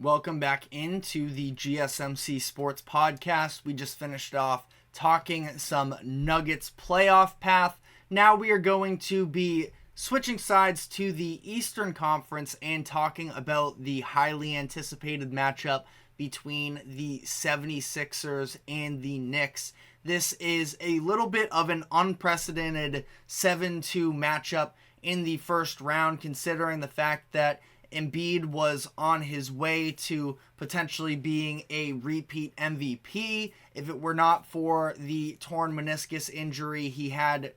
Welcome back into the GSMC Sports Podcast. We just finished off talking some Nuggets playoff path. Now we are going to be switching sides to the Eastern Conference and talking about the highly anticipated matchup between the 76ers and the Knicks. This is a little bit of an unprecedented 7-2 matchup in the first round, considering the fact that Embiid was on his way to potentially being a repeat MVP if it were not for the torn meniscus injury he had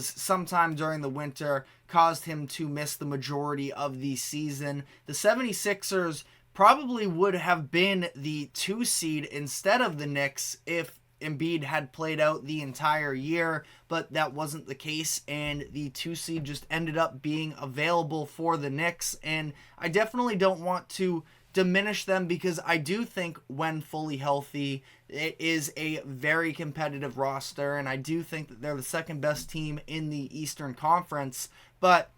sometime during the winter, caused him to miss the majority of the season. The 76ers probably would have been the 2 seed instead of the Knicks if Embiid had played out the entire year, but that wasn't the case, and the 2 seed just ended up being available for the Knicks, and I definitely don't want to diminish them because I do think when fully healthy, it is a very competitive roster, and I do think that they're the second best team in the Eastern Conference, but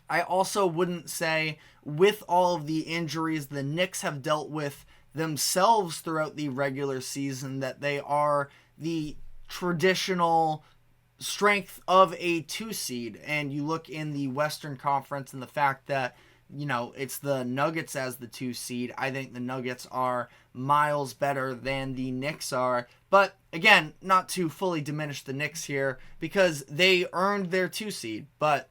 I also wouldn't say with all of the injuries the Knicks have dealt with themselves throughout the regular season that they are the traditional strength of a 2 seed. And you look in the Western Conference and the fact that, it's the Nuggets as the 2 seed. I think the Nuggets are miles better than the Knicks are. But again, not to fully diminish the Knicks here because they earned their 2 seed. But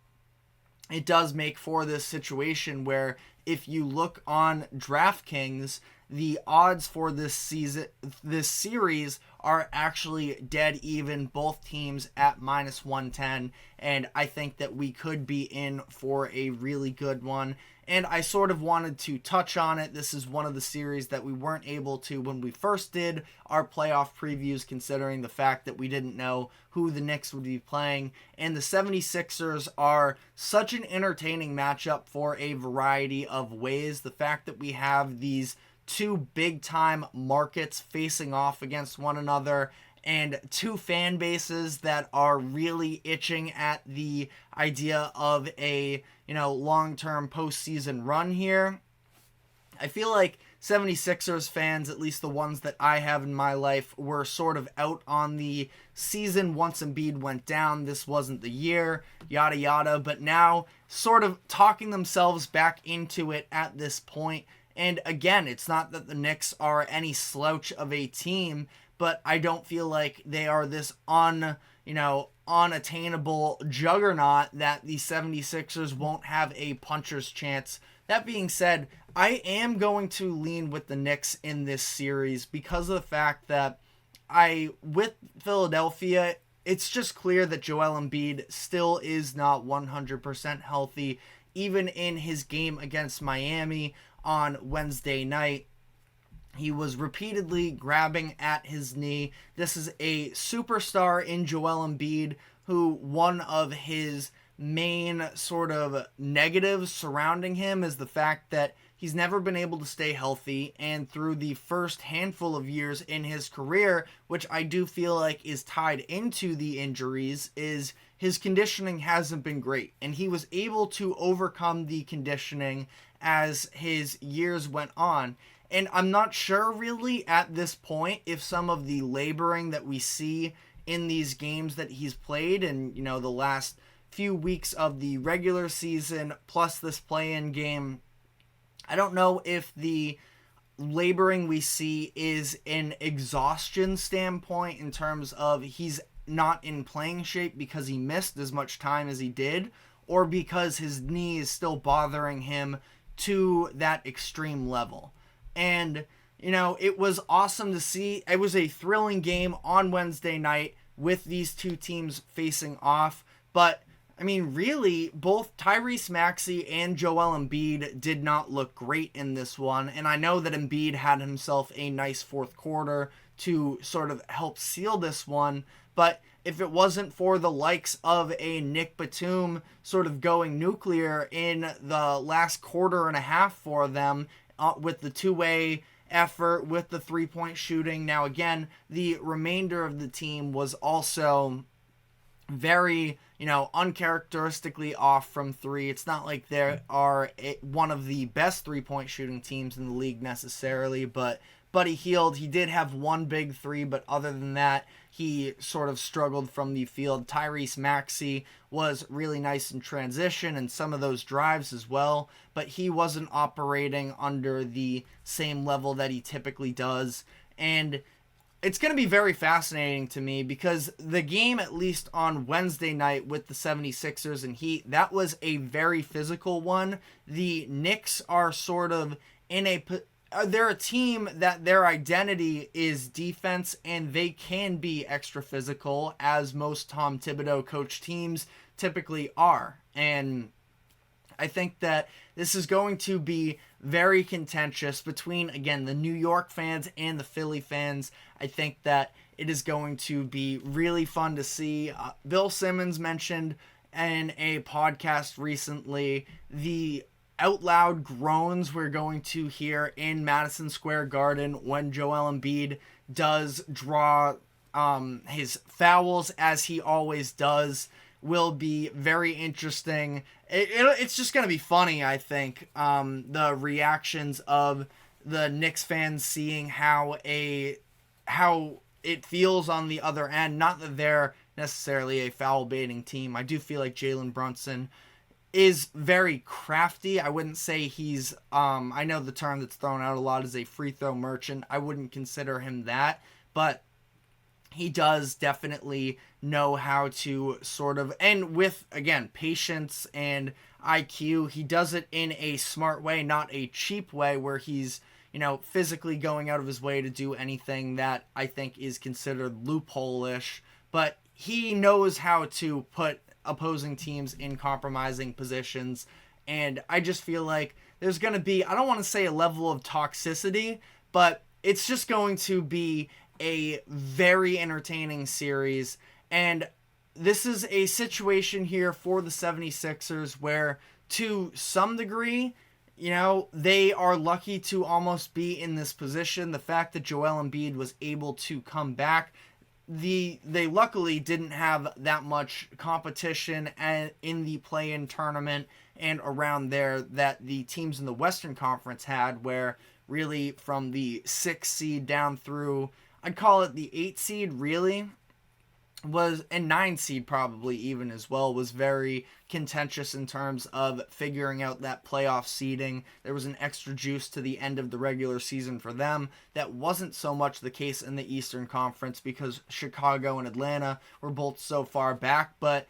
it does make for this situation where if you look on DraftKings, the odds for this series are actually dead even, both teams at -110, and I think that we could be in for a really good one. And I sort of wanted to touch on it. This is one of the series that we weren't able to when we first did our playoff previews, considering the fact that we didn't know who the Knicks would be playing. And the 76ers are such an entertaining matchup for a variety of ways. The fact that we have these 2 big-time markets facing off against one another and 2 fan bases that are really itching at the idea of a, long-term postseason run here. I feel like 76ers fans, at least the ones that I have in my life, were sort of out on the season once Embiid went down. This wasn't the year, yada yada, but now sort of talking themselves back into it at this point. And again, it's not that the Knicks are any slouch of a team, but I don't feel like they are this unattainable juggernaut that the 76ers won't have a puncher's chance. That being said, I am going to lean with the Knicks in this series because of the fact that with Philadelphia, it's just clear that Joel Embiid still is not 100% healthy, even in his game against Miami on Wednesday night. He was repeatedly grabbing at his knee. This is a superstar in Joel Embiid, who one of his main sort of negatives surrounding him is the fact that he's never been able to stay healthy, and through the first handful of years in his career, which I do feel like is tied into the injuries, is his conditioning hasn't been great, and he was able to overcome the conditioning as his years went on. And I'm not sure really at this point if some of the laboring that we see in these games that he's played and, the last few weeks of the regular season plus this play-in game, I don't know if the laboring we see is an exhaustion standpoint in terms of he's not in playing shape because he missed as much time as he did, or because his knee is still bothering him to that extreme level. And, it was awesome to see. It was a thrilling game on Wednesday night with these 2 teams facing off. But, really, both Tyrese Maxey and Joel Embiid did not look great in this one. And I know that Embiid had himself a nice fourth quarter to sort of help seal this one. But if it wasn't for the likes of a Nick Batum sort of going nuclear in the last quarter and a half for them, with the 2-way effort, with the 3-point shooting. Now again, the remainder of the team was also very, uncharacteristically off from three. It's not like they are one of the best three-point shooting teams in the league necessarily, but Buddy Hield, he did have one big three, but other than that, he sort of struggled from the field. Tyrese Maxey was really nice in transition and some of those drives as well, but he wasn't operating under the same level that he typically does. And it's going to be very fascinating to me because the game, at least on Wednesday night with the 76ers and Heat, that was a very physical one. The Knicks are sort of they're a team that their identity is defense, and they can be extra physical, as most Tom Thibodeau coach teams typically are. And I think that this is going to be very contentious between, again, the New York fans and the Philly fans. I think that it is going to be really fun to see. Bill Simmons mentioned in a podcast recently the out loud groans we're going to hear in Madison Square Garden when Joel Embiid does draw his fouls, as he always does, will be very interesting. It's just going to be funny, I think, the reactions of the Knicks fans seeing how it feels on the other end. Not that they're necessarily a foul baiting team. I do feel like Jalen Brunson is very crafty. I wouldn't say he's, I know the term that's thrown out a lot is a free throw merchant. I wouldn't consider him that, but he does definitely know how to sort of, and with, again, patience and IQ, he does it in a smart way, not a cheap way where he's, physically going out of his way to do anything that I think is considered loophole-ish, but he knows how to put opposing teams in compromising positions. And I just feel like there's going to be, I don't want to say a level of toxicity, but it's just going to be a very entertaining series. And this is a situation here for the 76ers where, to some degree, they are lucky to almost be in this position. The fact that Joel Embiid was able to come back, they luckily didn't have that much competition in the play-in tournament and around there that the teams in the Western Conference had, where really from the 6th seed down through, I'd call it the 8th seed really, was, and 9 seed probably even as well, was very contentious in terms of figuring out that playoff seeding. There was an extra juice to the end of the regular season for them. That wasn't so much the case in the Eastern Conference because Chicago and Atlanta were both so far back, but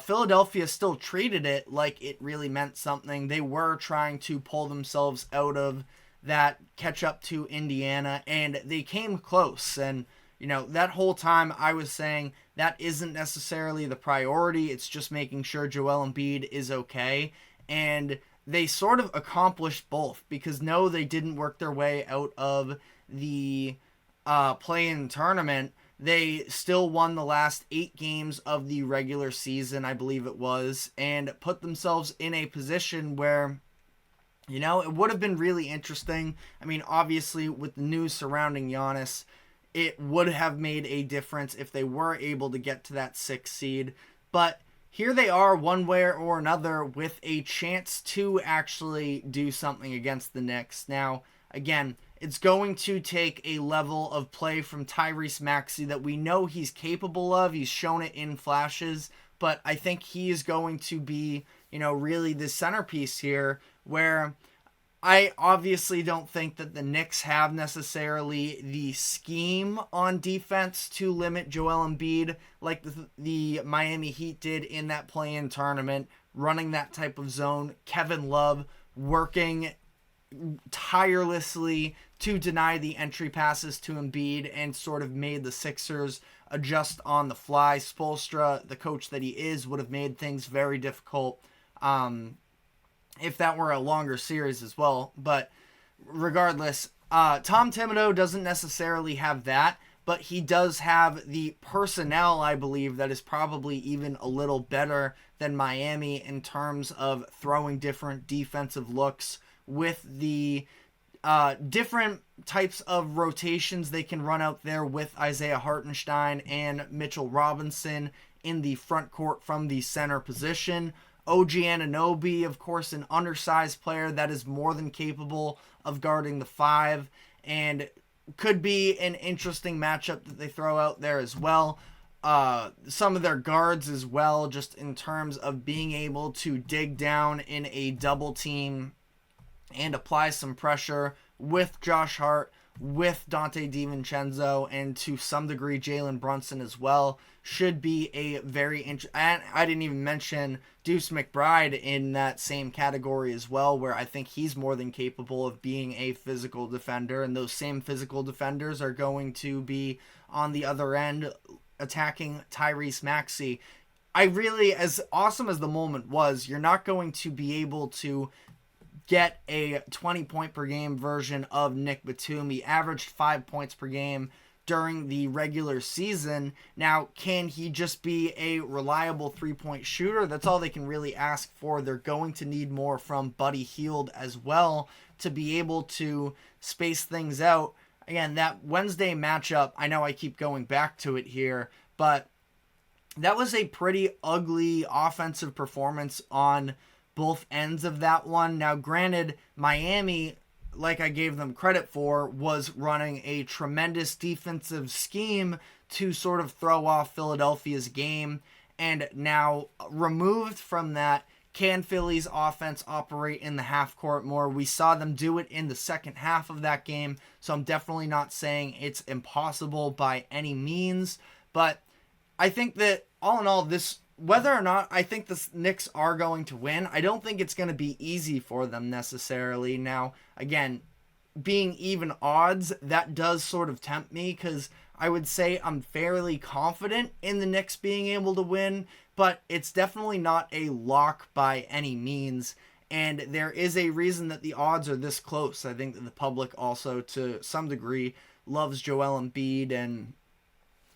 Philadelphia still treated it like it really meant something. They were trying to pull themselves out of that catch up to Indiana, and they came close. And that whole time I was saying that isn't necessarily the priority. It's just making sure Joel Embiid is okay. And they sort of accomplished both because no, they didn't work their way out of the play-in tournament. They still won the last 8 games of the regular season, I believe it was, and put themselves in a position where, it would have been really interesting. I mean, obviously, with the news surrounding Giannis, it would have made a difference if they were able to get to that 6th seed. But here they are, one way or another, with a chance to actually do something against the Knicks. Now, again, it's going to take a level of play from Tyrese Maxey that we know he's capable of. He's shown it in flashes, but I think he is going to be, really the centerpiece here, where I obviously don't think that the Knicks have necessarily the scheme on defense to limit Joel Embiid like the Miami Heat did in that play-in tournament, running that type of zone. Kevin Love working tirelessly to deny the entry passes to Embiid and sort of made the Sixers adjust on the fly. Spoelstra, the coach that he is, would have made things very difficult if that were a longer series as well. But regardless, Tom Thibodeau doesn't necessarily have that, but he does have the personnel, I believe, that is probably even a little better than Miami in terms of throwing different defensive looks with the different types of rotations they can run out there with Isaiah Hartenstein and Mitchell Robinson in the front court from the center position. OG Anunoby, of course, an undersized player that is more than capable of guarding the 5, and could be an interesting matchup that they throw out there as well. Some of their guards as well, just in terms of being able to dig down in a double team and apply some pressure with Josh Hart, with Dante DiVincenzo, and to some degree Jalen Brunson as well, should be a very and I didn't even mention Deuce McBride in that same category as well, where I think he's more than capable of being a physical defender, and those same physical defenders are going to be on the other end attacking Tyrese Maxey. I really, as awesome as the moment was, you're not going to be able to get a 20-point per game version of Nick Batum. He averaged 5 points per game during the regular season. Now, can he just be a reliable three-point shooter? That's all they can really ask for. They're going to need more from Buddy Hield as well to be able to space things out. Again, that Wednesday matchup, I know I keep going back to it here, but that was a pretty ugly offensive performance on both ends of that one. Now, granted, Miami, like I gave them credit for, was running a tremendous defensive scheme to sort of throw off Philadelphia's game. And now, removed from that, can Philly's offense operate in the half court more? We saw them do it in the second half of that game, so I'm definitely not saying it's impossible by any means. But I think that, all in all, this, whether or not I think the Knicks are going to win, I don't think it's going to be easy for them necessarily. Now, again, being even odds, that does sort of tempt me, because I would say I'm fairly confident in the Knicks being able to win, but it's definitely not a lock by any means, and there is a reason that the odds are this close. I think that the public also, to some degree, loves Joel Embiid and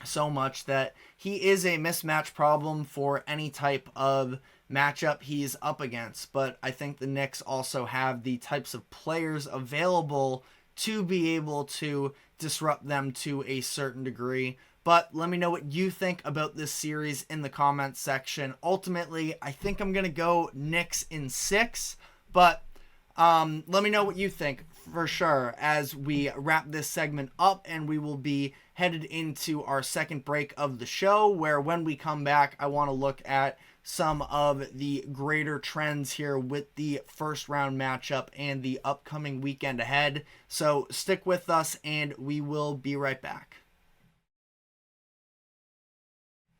so much that he is a mismatch problem for any type of matchup he's up against. But I think the Knicks also have the types of players available to be able to disrupt them to a certain degree. But let me know what you think about this series in the comments section. Ultimately, I think I'm going to go Knicks in 6, but let me know what you think for sure as we wrap this segment up, and we will be headed into our second break of the show, where when we come back, I want to look at some of the greater trends here with the first round matchup and the upcoming weekend ahead. So stick with us and we will be right back.